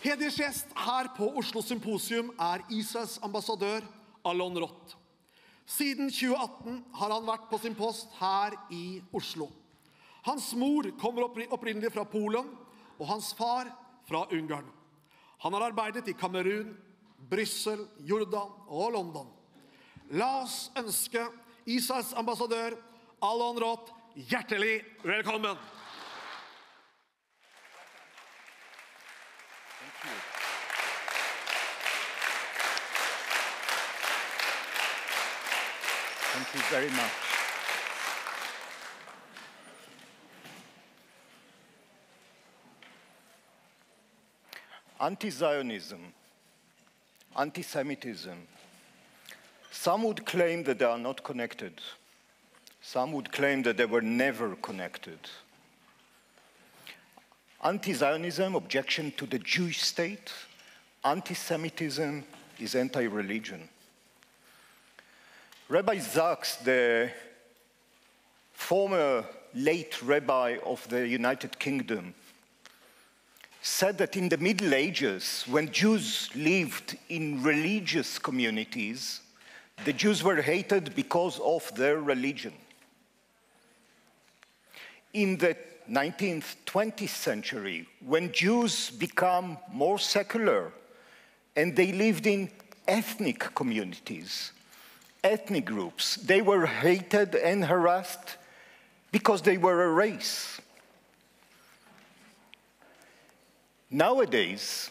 Hedersgjest her på Oslo Symposium Israelsambassadør Alon Roth. Siden 2018 har han vært på sin post her i Oslo. Hans mor kommer opprinnelig fra Polen, og hans far fra Ungarn. Han har arbeidet i Kamerun, Brussel, Jordan og London. La oss ønske Israelsambassadør Alon Roth hjertelig velkommen. Thank you very much. Anti-Zionism, anti-Semitism. Some would claim that they are not connected. Some would claim that they were never connected. Anti-Zionism, objection to the Jewish state. Anti-Semitism is anti-religion. Rabbi Sachs, the former late rabbi of the United Kingdom, said that in the Middle Ages, when Jews lived in religious communities, the Jews were hated because of their religion. In the 19th, 20th century, when Jews became more secular and they lived in ethnic communities, ethnic groups, they were hated and harassed because they were a race. Nowadays,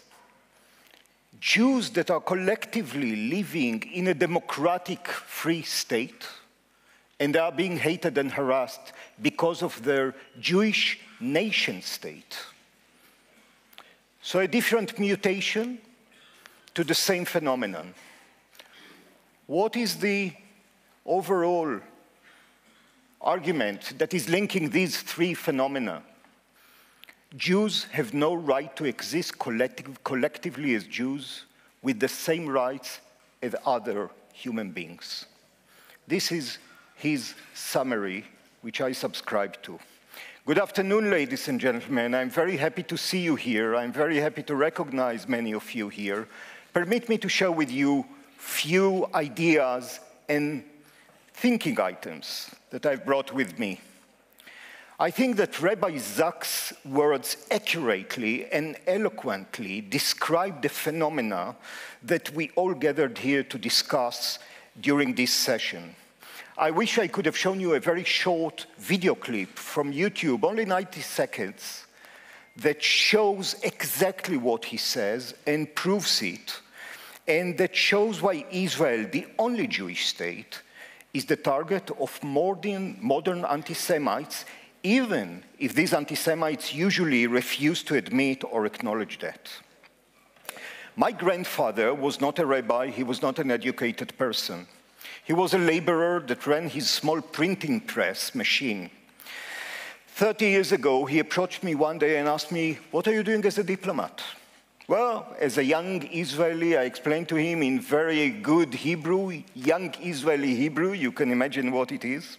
Jews that are collectively living in a democratic, free state, and they are being hated and harassed because of their Jewish nation state. So a different mutation to the same phenomenon. What is the overall argument that is linking these three phenomena? Jews have no right to exist collectively as Jews with the same rights as other human beings. This is his summary, which I subscribe to. Good afternoon, ladies and gentlemen. I'm very happy to see you here. I'm very happy to recognize many of you here. Permit me to share with you few ideas and thinking items that I've brought with me. I think that Rabbi Sachs' words accurately and eloquently describe the phenomena that we all gathered here to discuss during this session. I wish I could have shown you a very short video clip from YouTube, only 90 seconds, that shows exactly what he says and proves it, and that shows why Israel, the only Jewish state, is the target of modern anti-Semites, even if these anti-Semites usually refuse to admit or acknowledge that. My grandfather was not a rabbi, he was not an educated person. He was a laborer that ran his small printing press machine. 30 years ago, he approached me one day and asked me, "What are you doing as a diplomat?" Well, as a young Israeli, I explained to him in very good Hebrew, young Israeli Hebrew, you can imagine what it is.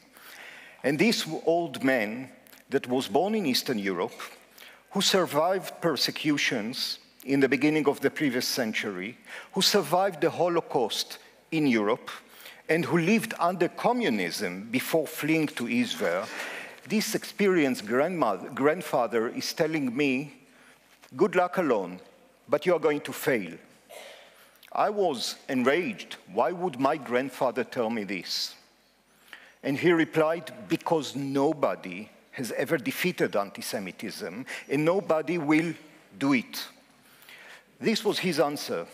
And this old man that was born in Eastern Europe, who survived persecutions in the beginning of the previous century, who survived the Holocaust in Europe, and who lived under communism before fleeing to Israel, this experienced grandfather is telling me, "Good luck, Alon, but you are going to fail." I was enraged. Why would my grandfather tell me this? And he replied, "Because nobody has ever defeated anti-Semitism, and nobody will do it." This was his answer.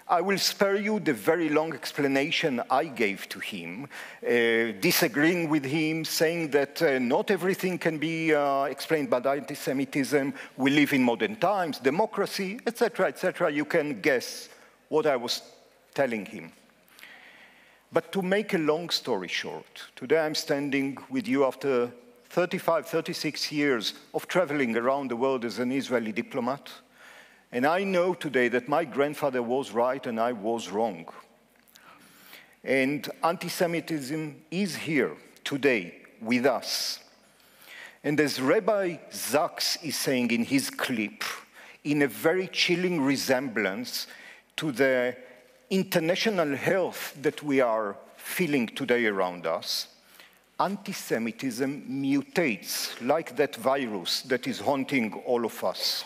I will spare you the very long explanation I gave to him, disagreeing with him, saying that not everything can be explained by anti-Semitism. We live in modern times, democracy, etc., etc. You can guess what I was telling him. But to make a long story short, today I'm standing with you after 35, 36 years of traveling around the world as an Israeli diplomat. And I know today that my grandfather was right and I was wrong. And anti-Semitism is here today with us. And as Rabbi Zaks is saying in his clip, in a very chilling resemblance to the international health that we are feeling today around us, anti-Semitism mutates like that virus that is haunting all of us.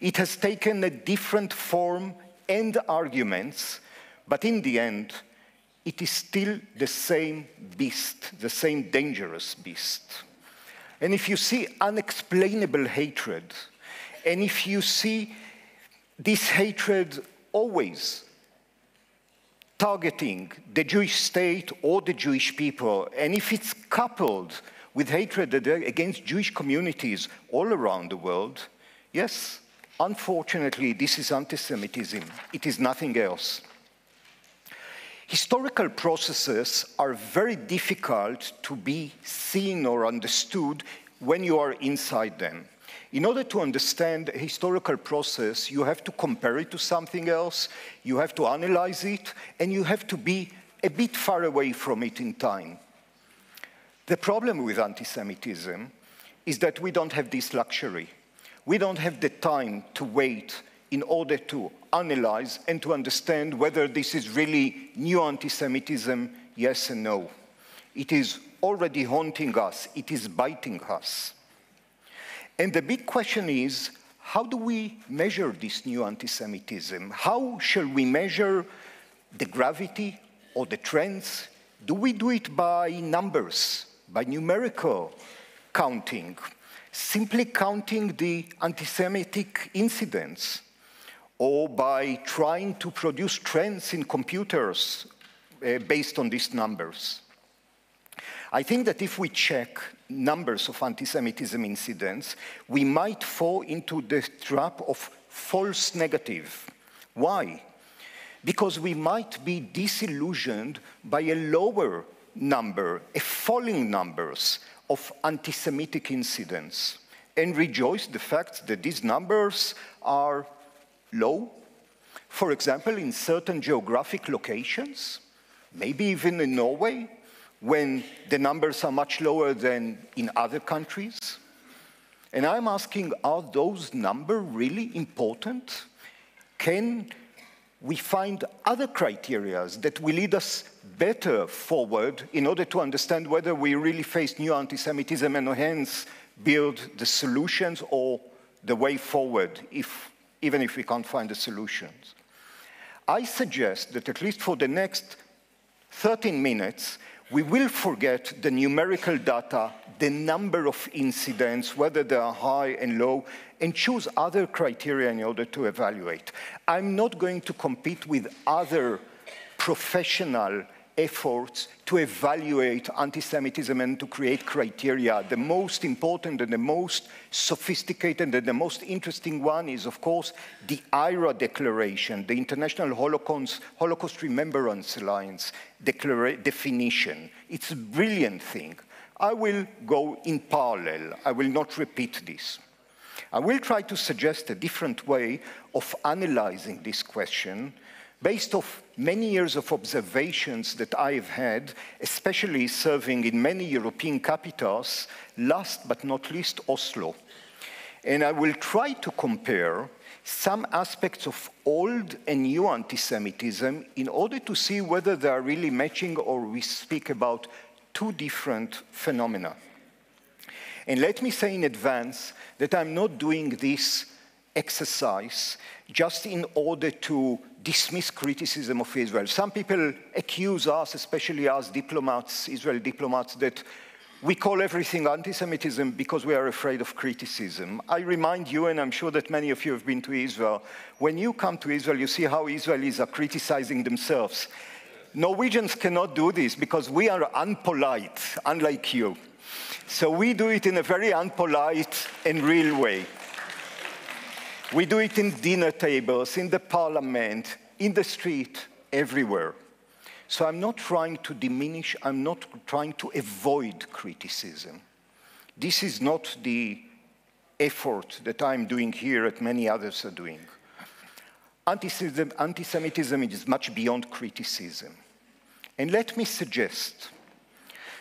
It has taken a different form and arguments, but in the end, it is still the same beast, the same dangerous beast. And if you see unexplainable hatred, and if you see this hatred always targeting the Jewish state or the Jewish people, and if it's coupled with hatred against Jewish communities all around the world, yes, unfortunately, this is anti-Semitism. It is nothing else. Historical processes are very difficult to be seen or understood when you are inside them. In order to understand a historical process, you have to compare it to something else, you have to analyze it, and you have to be a bit far away from it in time. The problem with anti-Semitism is that we don't have this luxury. We don't have the time to wait in order to analyze and to understand whether this is really new anti-Semitism, yes and no. It is already haunting us, it is biting us. And the big question is, how do we measure this new anti-Semitism? How shall we measure the gravity or the trends? Do we do it by numbers, by numerical counting, simply counting the anti-Semitic incidents, or by trying to produce trends in computers based on these numbers? I think that if we check numbers of anti-Semitism incidents, we might fall into the trap of false negative. Why? Because we might be disillusioned by a lower number, a falling numbers of anti-Semitic incidents, and rejoice the fact that these numbers are low. For example, in certain geographic locations, maybe even in Norway, when the numbers are much lower than in other countries. And I'm asking, are those numbers really important? Can we find other criteria that will lead us better forward in order to understand whether we really face new anti-Semitism and hence build the solutions or the way forward, even if we can't find the solutions? I suggest that at least for the next 13 minutes, we will forget the numerical data, the number of incidents, whether they are high and low, and choose other criteria in order to evaluate. I'm not going to compete with other professional efforts to evaluate anti-Semitism and to create criteria. The most important and the most sophisticated and the most interesting one is, of course, the IRA Declaration, the International Holocaust Remembrance Alliance definition. It's a brilliant thing. I will go in parallel. I will not repeat this. I will try to suggest a different way of analyzing this question based on many years of observations that I've had, especially serving in many European capitals, last but not least Oslo. And I will try to compare some aspects of old and new anti-Semitism in order to see whether they are really matching or we speak about two different phenomena. And let me say in advance that I'm not doing this exercise just in order to dismiss criticism of Israel. Some people accuse us, especially us diplomats, Israeli diplomats, that we call everything anti-Semitism because we are afraid of criticism. I remind you, and I'm sure that many of you have been to Israel, when you come to Israel, you see how Israelis are criticizing themselves. Norwegians cannot do this because we are unpolite, unlike you. So we do it in a very unpolite and real way. We do it in dinner tables, in the parliament, in the street, everywhere. So I'm not trying to diminish, I'm not trying to avoid criticism. This is not the effort that I'm doing here and many others are doing. Anti-Semitism is much beyond criticism. And let me suggest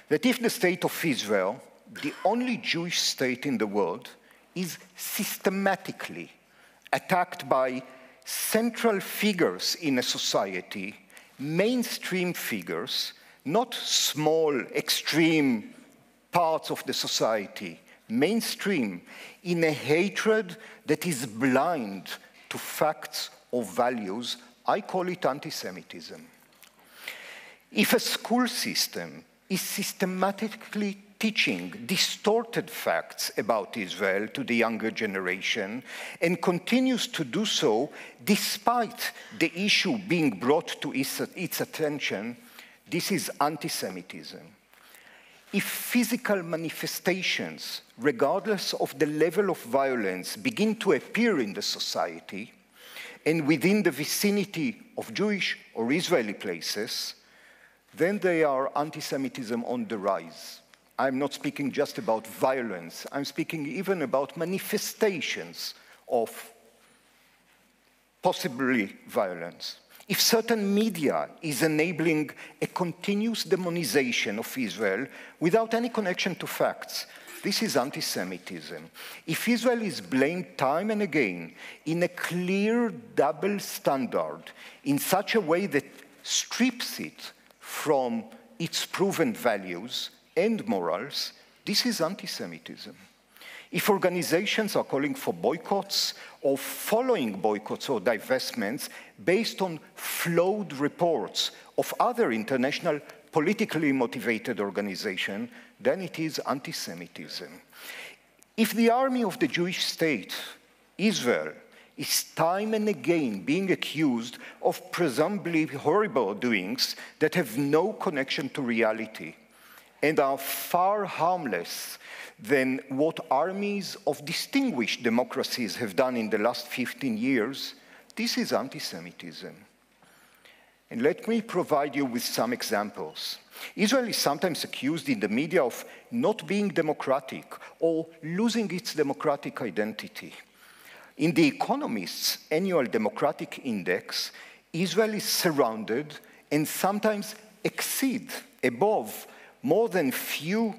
that if the state of Israel, the only Jewish state in the world, is systematically attacked by central figures in a society, mainstream figures, not small, extreme parts of the society, mainstream, in a hatred that is blind to facts or values, I call it anti-Semitism. If a school system is systematically teaching distorted facts about Israel to the younger generation and continues to do so despite the issue being brought to its attention, this is anti-Semitism. If physical manifestations, regardless of the level of violence, begin to appear in the society and within the vicinity of Jewish or Israeli places, then they are anti-Semitism on the rise. I'm not speaking just about violence. I'm speaking even about manifestations of possibly violence. If certain media is enabling a continuous demonization of Israel without any connection to facts, this is anti-Semitism. If Israel is blamed time and again in a clear double standard in such a way that strips it from its proven values and morals, this is anti-Semitism. If organizations are calling for boycotts or following boycotts or divestments based on flawed reports of other international politically motivated organizations, then it is anti-Semitism. If the army of the Jewish state, Israel, is time and again being accused of presumably horrible doings that have no connection to reality and are far harmless than what armies of distinguished democracies have done in the last 15 years, this is anti-Semitism. And let me provide you with some examples. Israel is sometimes accused in the media of not being democratic or losing its democratic identity. In The Economist's annual democratic index, Israel is surrounded and sometimes exceeds above more than few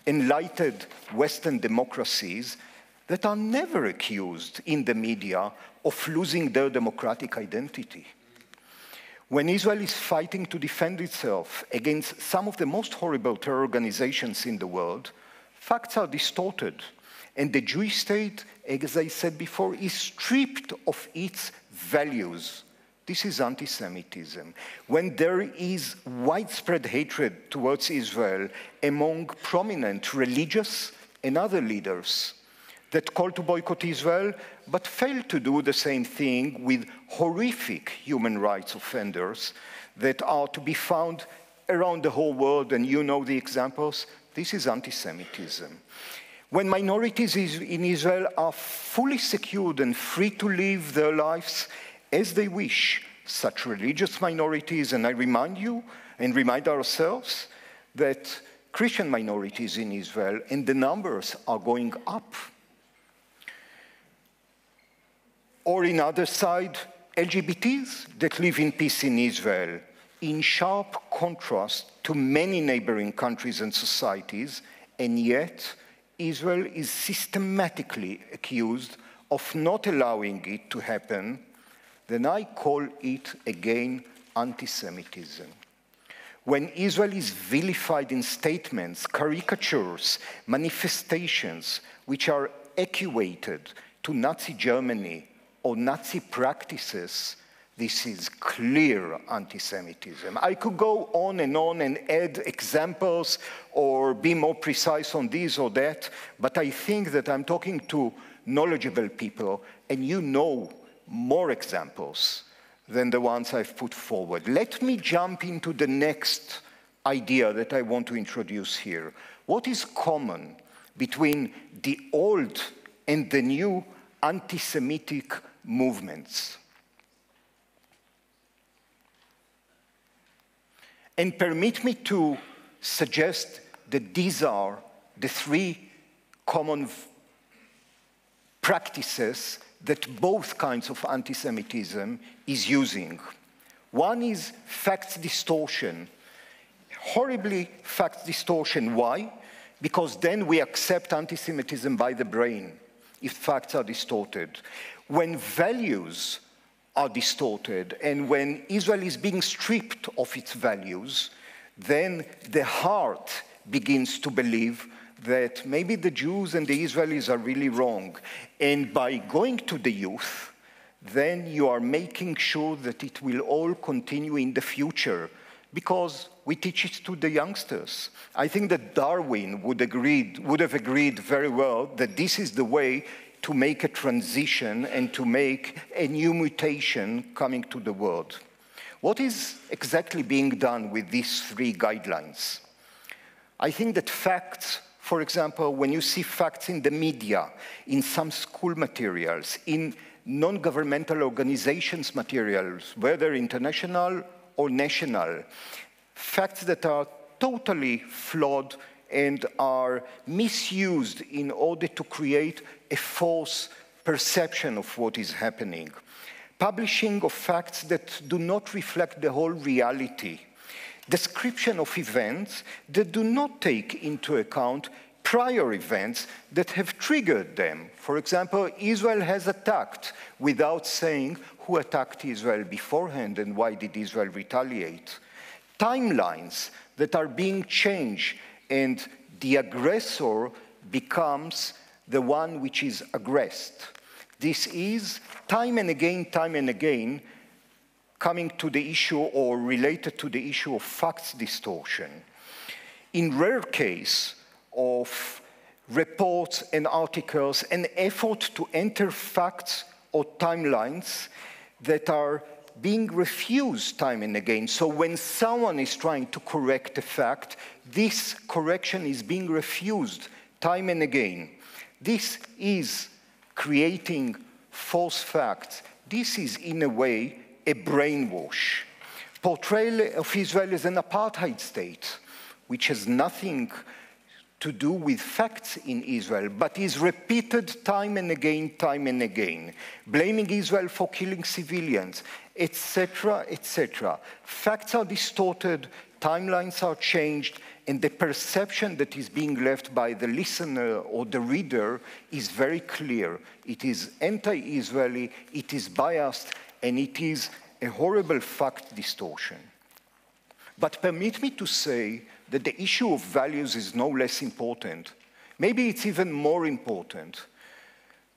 enlightened Western democracies that are never accused in the media of losing their democratic identity. When Israel is fighting to defend itself against some of the most horrible terror organizations in the world, facts are distorted, and the Jewish state, as I said before, is stripped of its values. This is anti-Semitism. When there is widespread hatred towards Israel among prominent religious and other leaders that call to boycott Israel, but fail to do the same thing with horrific human rights offenders that are to be found around the whole world, and you know the examples, this is anti-Semitism. When minorities in Israel are fully secured and free to live their lives as they wish, such religious minorities, and I remind you and remind ourselves that Christian minorities in Israel, and the numbers are going up. Or in other side, LGBTs that live in peace in Israel, in sharp contrast to many neighboring countries and societies, and yet Israel is systematically accused of not allowing it to happen, then I call it again anti-Semitism. When Israel is vilified in statements, caricatures, manifestations which are equated to Nazi Germany or Nazi practices, this is clear anti-Semitism. I could go on and add examples or be more precise on this or that, but I think that I'm talking to knowledgeable people, and you know more examples than the ones I've put forward. Let me jump into the next idea that I want to introduce here. What is common between the old and the new anti-Semitic movements? And permit me to suggest that these are the three common practices that both kinds of anti-Semitism is using. One is facts distortion, Horribly fact distortion. Why? Because then we accept anti-Semitism by the brain if facts are distorted. When values are distorted and when Israel is being stripped of its values, then the heart begins to believe that maybe the Jews and the Israelis are really wrong. And by going to the youth, then you are making sure that it will all continue in the future because we teach it to the youngsters. I think that Darwin would have agreed very well that this is the way to make a transition and to make a new mutation coming to the world. What is exactly being done with these three guidelines? I think that facts, for example, when you see facts in the media, in some school materials, in non-governmental organizations materials, whether international or national, facts that are totally flawed and are misused in order to create a false perception of what is happening. Publishing of facts that do not reflect the whole reality. Description of events that do not take into account prior events that have triggered them. For example, Israel has attacked without saying who attacked Israel beforehand and why did Israel retaliate. Timelines that are being changed and the aggressor becomes the one which is aggressed. This is time and again, coming to the issue or related to the issue of facts distortion. In rare case of reports and articles, an effort to enter facts or timelines that are being refused time and again. So when someone is trying to correct a fact, this correction is being refused time and again. This is creating false facts. This is, in a way, a brainwash. Portrayal of Israel as an apartheid state, which has nothing to do with facts in Israel, but is repeated time and again, blaming Israel for killing civilians, etc., etc. Facts are distorted, timelines are changed, and the perception that is being left by the listener or the reader is very clear. It is anti-Israeli, it is biased, and it is a horrible fact distortion. But permit me to say that the issue of values is no less important. Maybe it's even more important.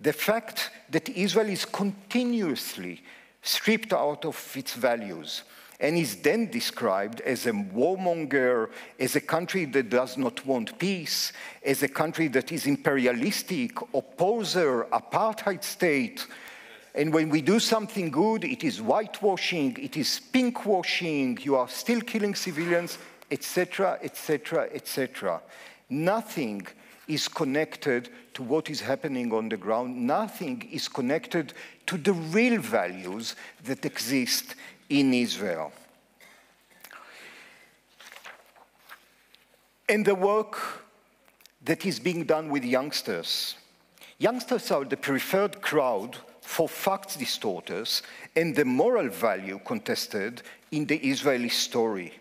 The fact that Israel is continuously stripped out of its values and is then described as a warmonger, as a country that does not want peace, as a country that is imperialistic, opposer, apartheid state. And when we do something good, it is whitewashing, it is pinkwashing, you are still killing civilians, etc., etc., etc. Nothing is connected to what is happening on the ground. Nothing is connected to the real values that exist in Israel. And the work that is being done with youngsters. Youngsters are the preferred crowd for facts distorters and the moral value contested in the Israeli story.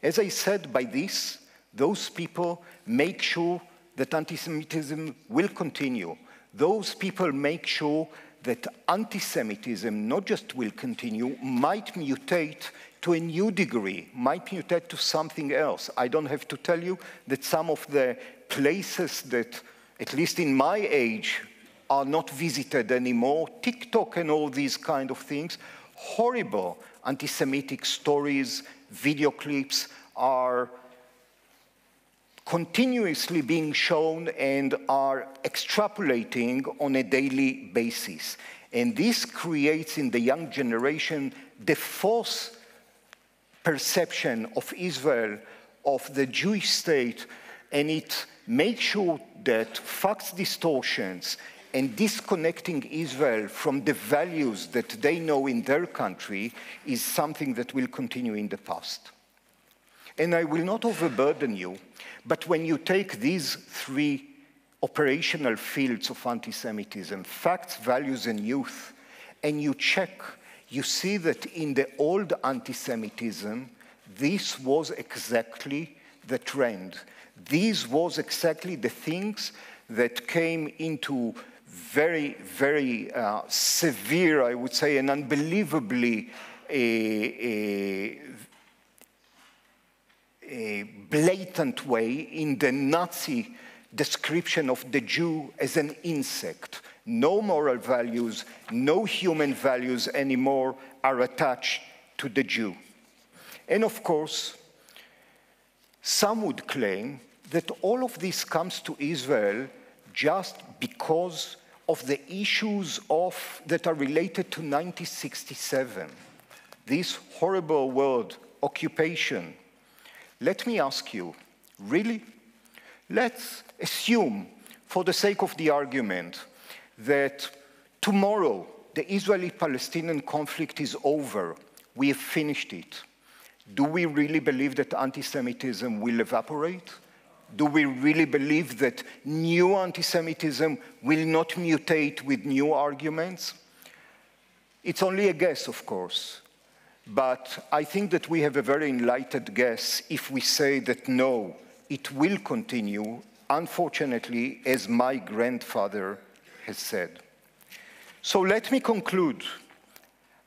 As I said, by this, those people make sure that anti-Semitism will continue. Those people make sure that anti-Semitism not just will continue, might mutate to a new degree, might mutate to something else. I don't have to tell you that some of the places that, at least in my age, are not visited anymore, TikTok and all these kind of things, horrible anti-Semitic stories, video clips are continuously being shown and are extrapolating on a daily basis. And this creates in the young generation the false perception of Israel, of the Jewish state, and it makes sure that facts distortions and disconnecting Israel from the values that they know in their country is something that will continue in the past. And I will not overburden you, but when you take these three operational fields of anti-Semitism, facts, values, and youth, and you check, you see that in the old anti-Semitism, this was exactly the trend. These was exactly the things that came into very, very severe, I would say, and unbelievably a blatant way in the Nazi description of the Jew as an insect. No moral values, no human values anymore are attached to the Jew. And of course, some would claim that all of this comes to Israel just because of the issues that are related to 1967, this horrible word, occupation. Let me ask you, really? Let's assume, for the sake of the argument, that tomorrow the Israeli-Palestinian conflict is over, we have finished it. Do we really believe that anti-Semitism will evaporate? Do we really believe that new anti-Semitism will not mutate with new arguments? It's only a guess, of course, but I think that we have a very enlightened guess if we say that no, it will continue, unfortunately, as my grandfather has said. So let me conclude.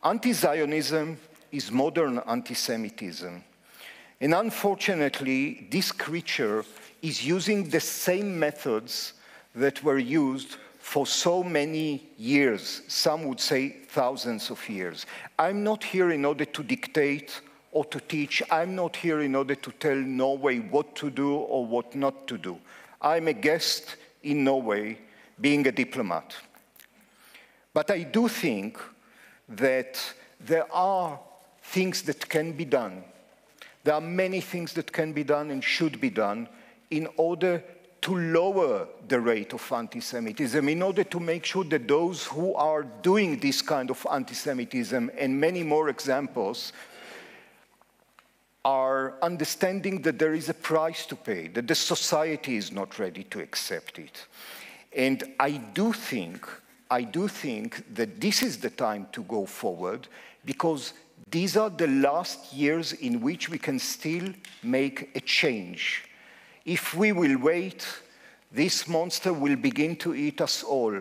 Anti-Zionism is modern anti-Semitism. And unfortunately, this creature is using the same methods that were used for so many years, some would say thousands of years. I'm not here in order to dictate or to teach. I'm not here in order to tell Norway what to do or what not to do. I'm a guest in Norway, being a diplomat. But I do think that there are things that can be done. There are many things that can be done and should be done in order to lower the rate of anti-Semitism, in order to make sure that those who are doing this kind of anti-Semitism, and many more examples, are understanding that there is a price to pay, that the society is not ready to accept it. And I do think that this is the time to go forward, because these are the last years in which we can still make a change. If we will wait, this monster will begin to eat us all.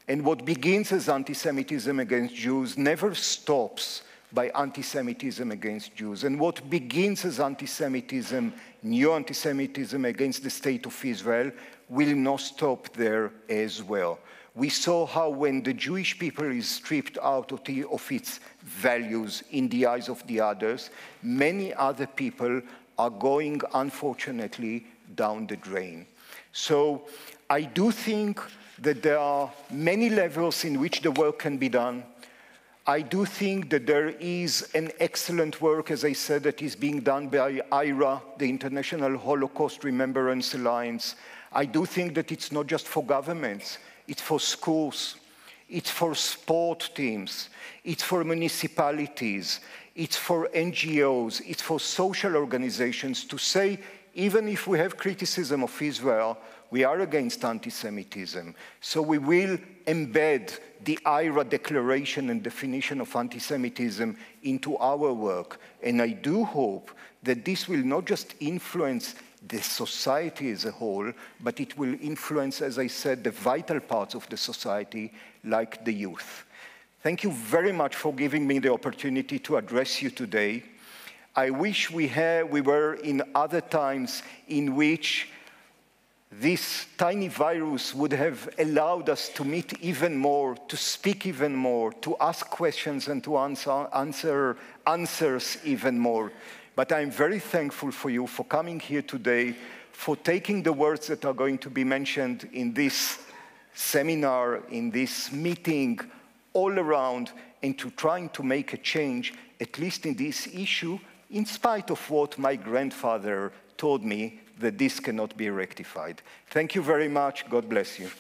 And what begins as anti-Semitism against Jews never stops by anti-Semitism against Jews. And what begins as anti-Semitism, new anti-Semitism against the state of Israel, will not stop there as well. We saw how when the Jewish people is stripped out of its values in the eyes of the others, many other people are going, unfortunately, down the drain. So I do think that there are many levels in which the work can be done. I do think that there is an excellent work, as I said, that is being done by IRA, the International Holocaust Remembrance Alliance. I do think that it's not just for governments, it's for schools, it's for sport teams, it's for municipalities, it's for NGOs, it's for social organizations to say, even if we have criticism of Israel, we are against anti-Semitism. So we will embed the IRA declaration and definition of anti-Semitism into our work. And I do hope that this will not just influence the society as a whole, but it will influence, as I said, the vital parts of the society, like the youth. Thank you very much for giving me the opportunity to address you today. I wish we were in other times in which this tiny virus would have allowed us to meet even more, to speak even more, to ask questions and to answer answers even more. But I'm very thankful for you for coming here today, for taking the words that are going to be mentioned in this seminar, in this meeting, all around, and to trying to make a change, at least in this issue, in spite of what my grandfather told me, that this cannot be rectified. Thank you very much. God bless you.